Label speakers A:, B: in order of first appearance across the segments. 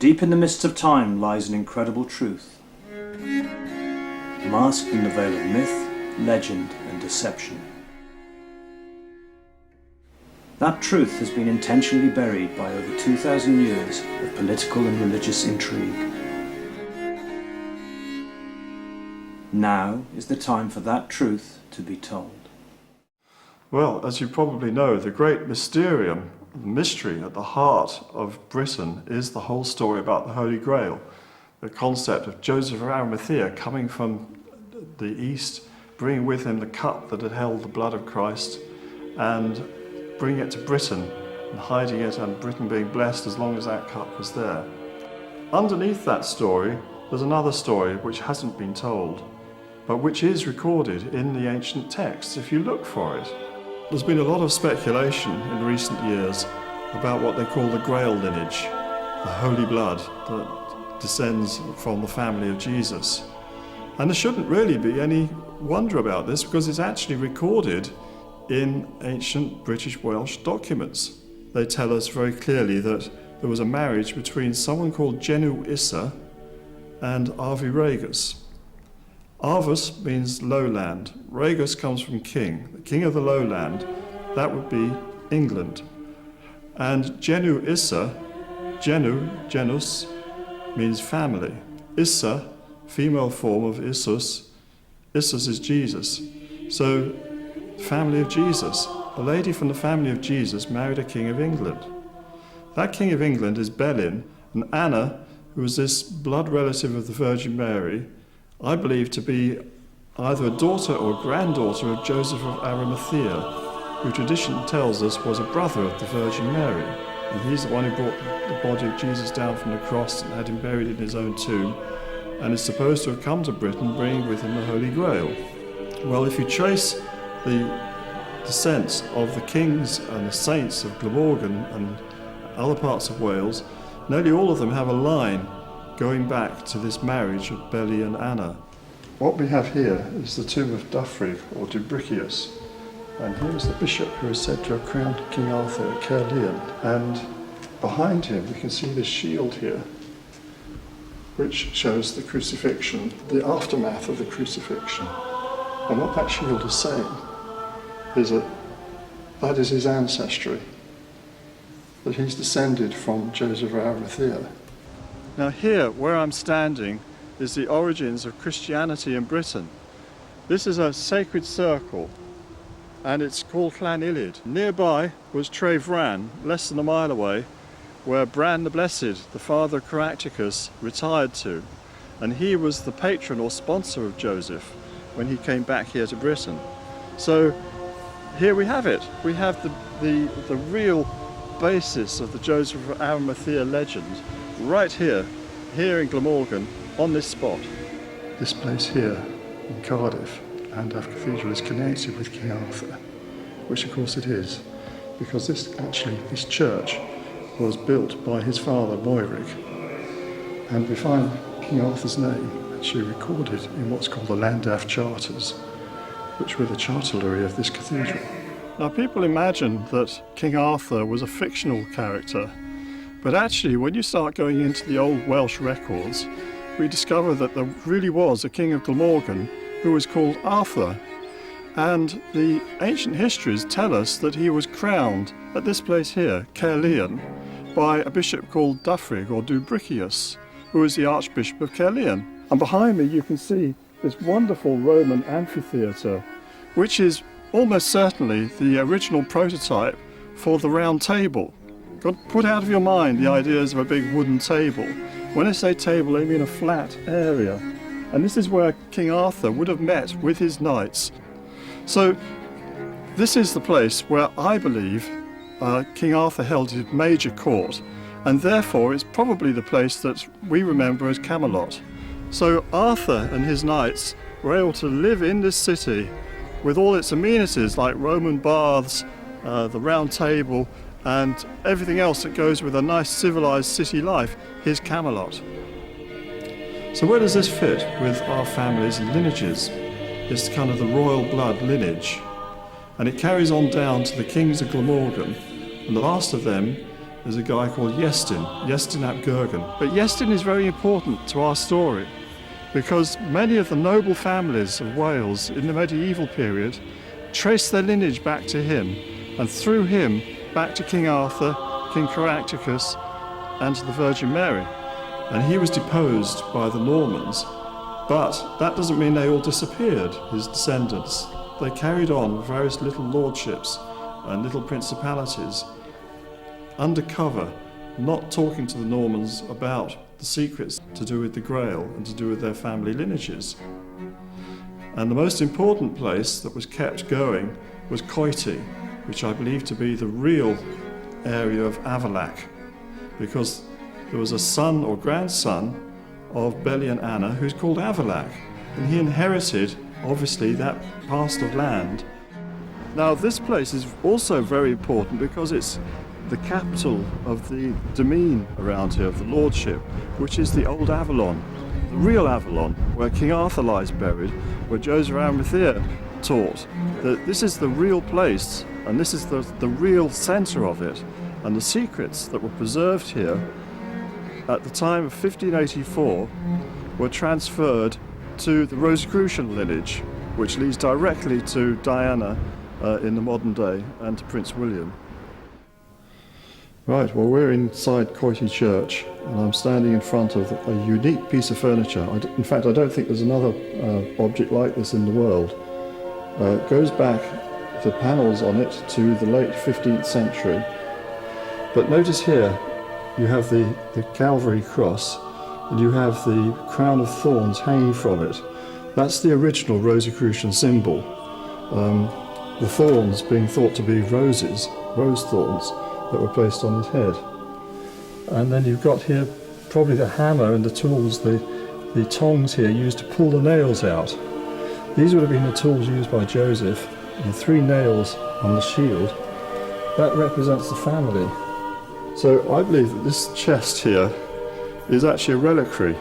A: Deep in the mists of time lies an incredible truth, masked in the veil of myth, legend and deception. That truth has been intentionally buried by over 2,000 years of political and religious intrigue. Now is the time for that truth to be told.
B: Well, as you probably know, the great mysterium, the mystery at the heart of Britain is the whole story about the Holy Grail, the concept of Joseph of Arimathea coming from the east, bringing with him the cup that had held the blood of Christ, and bringing it to Britain and hiding it, and Britain being blessed as long as that cup was there. Underneath that story, there's another story which hasn't been told, but which is recorded in the ancient texts if you look for it. There's been a lot of speculation in recent years about what they call the Grail lineage, the holy blood that descends from the family of Jesus. And there shouldn't really be any wonder about this because it's actually recorded in ancient British Welsh documents. They tell us very clearly that there was a marriage between someone called Jenw Issa and Arviragus. Arvus means lowland. Ragus comes from king, the king of the lowland. That would be England. And Jenw Issa, genus, means family. Issa, female form of Issus. Issus is Jesus. So, family of Jesus. A lady from the family of Jesus married a king of England. That king of England is Belin, and Anna, who was this blood relative of the Virgin Mary, I believe to be either a daughter or granddaughter of Joseph of Arimathea, who tradition tells us was a brother of the Virgin Mary. And he's the one who brought the body of Jesus down from the cross and had him buried in his own tomb, and is supposed to have come to Britain bringing with him the Holy Grail. Well, if you trace the descents of the kings and the saints of Glamorgan and other parts of Wales, nearly all of them have a line going back to this marriage of Beli and Anna. What we have here is the tomb of Dyfrig or Dubricius, and here is the bishop who is said to have crowned King Arthur at Caerleon, and behind him we can see this shield here which shows the crucifixion, the aftermath of the crucifixion. And what that shield is saying is that is his ancestry, that he's descended from Joseph of Arimathea. Now here, where I'm standing, is the origins of Christianity in Britain. This is a sacred circle, and it's called Llan Ilyd. Nearby was Trefran, less than a mile away, where Bran the Blessed, the father of Caractacus, retired to, and he was the patron or sponsor of Joseph when he came back here to Britain. So here we have it. We have the real basis of the Joseph of Arimathea legend right here in Glamorgan, on this spot. This place here in Cardiff, Llandaff Cathedral, is connected with King Arthur, which of course it is, because this church was built by his father Moiric, and we find King Arthur's name actually recorded in what's called the Llandaff Charters, which were the charterlery of this cathedral. Now, people imagine that King Arthur was a fictional character, but actually when you start going into the old Welsh records, we discover that there really was a king of Glamorgan who was called Arthur, and the ancient histories tell us that he was crowned at this place here, Caerleon, by a bishop called Dyfrig or Dubricius, who was the Archbishop of Caerleon. And behind me you can see this wonderful Roman amphitheatre, which is almost certainly the original prototype for the round table. Put out of your mind the ideas of a big wooden table. When I say table, I mean a flat area. And this is where King Arthur would have met with his knights. So this is the place where I believe King Arthur held his major court, and therefore it's probably the place that we remember as Camelot. So Arthur and his knights were able to live in this city with all its amenities like Roman baths, the round table, and everything else that goes with a nice civilized city life. Here's Camelot. So where does this fit with our families and lineages? It's kind of the royal blood lineage, and it carries on down to the kings of Glamorgan, and the last of them is a guy called Iestyn ap Gurgen. But Iestyn is very important to our story because many of the noble families of Wales in the medieval period trace their lineage back to him, and through him back to King Arthur, King Caractacus, and to the Virgin Mary. And he was deposed by the Normans, but that doesn't mean they all disappeared, his descendants. They carried on various little lordships and little principalities undercover, not talking to the Normans about the secrets to do with the Grail and to do with their family lineages. And the most important place that was kept going was Coiti, which I believe to be the real area of Avalon, because there was a son or grandson of Beli and Anna who's called Avalon, and he inherited, obviously, that parcel of land. Now, this place is also very important because it's the capital of the demesne around here, of the lordship, which is the old Avalon, the real Avalon, where King Arthur lies buried, where Joseph of Arimathea taught that this is the real place and this is the real centre of it. And the secrets that were preserved here at the time of 1584 were transferred to the Rosicrucian lineage, which leads directly to Diana in the modern day and to Prince William. Right, well, we're inside Coiti Church, and I'm standing in front of a unique piece of furniture. In fact, I don't think there's another object like this in the world. It goes back, the panels on it, to the late 15th century. But notice here, you have the Calvary cross, and you have the crown of thorns hanging from it. That's the original Rosicrucian symbol. The thorns being thought to be roses, rose thorns, that were placed on his head. And then you've got here probably the hammer and the tools, the tongs here used to pull the nails out. These would have been the tools used by Joseph, and the 3 nails on the shield. That represents the family. So I believe that this chest here is actually a reliquary,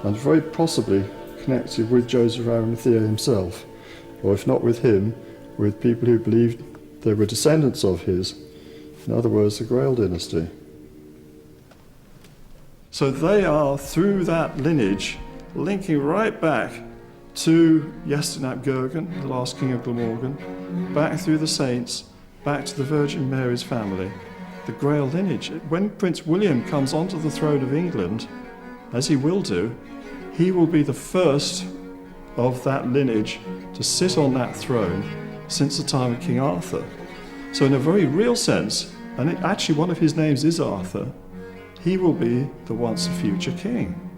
B: and very possibly connected with Joseph of Arimathea himself, or if not with him, with people who believed they were descendants of his. In other words, the Grail dynasty. So they are, through that lineage, linking right back to Iestyn ap Gurgen, the last king of Glamorgan, back through the saints, back to the Virgin Mary's family, the Grail lineage. When Prince William comes onto the throne of England, as he will do, he will be the first of that lineage to sit on that throne since the time of King Arthur. So in a very real sense, and actually one of his names is Arthur, he will be the once future king.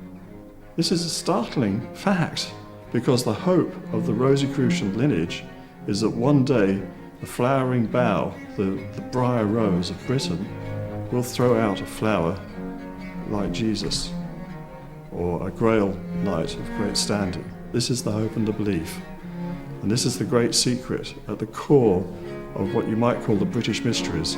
B: This is a startling fact, because the hope of the Rosicrucian lineage is that one day the flowering bough, the briar rose of Britain, will throw out a flower like Jesus, or a Grail knight of great standing. This is the hope and the belief. And this is the great secret at the core of what you might call the British mysteries.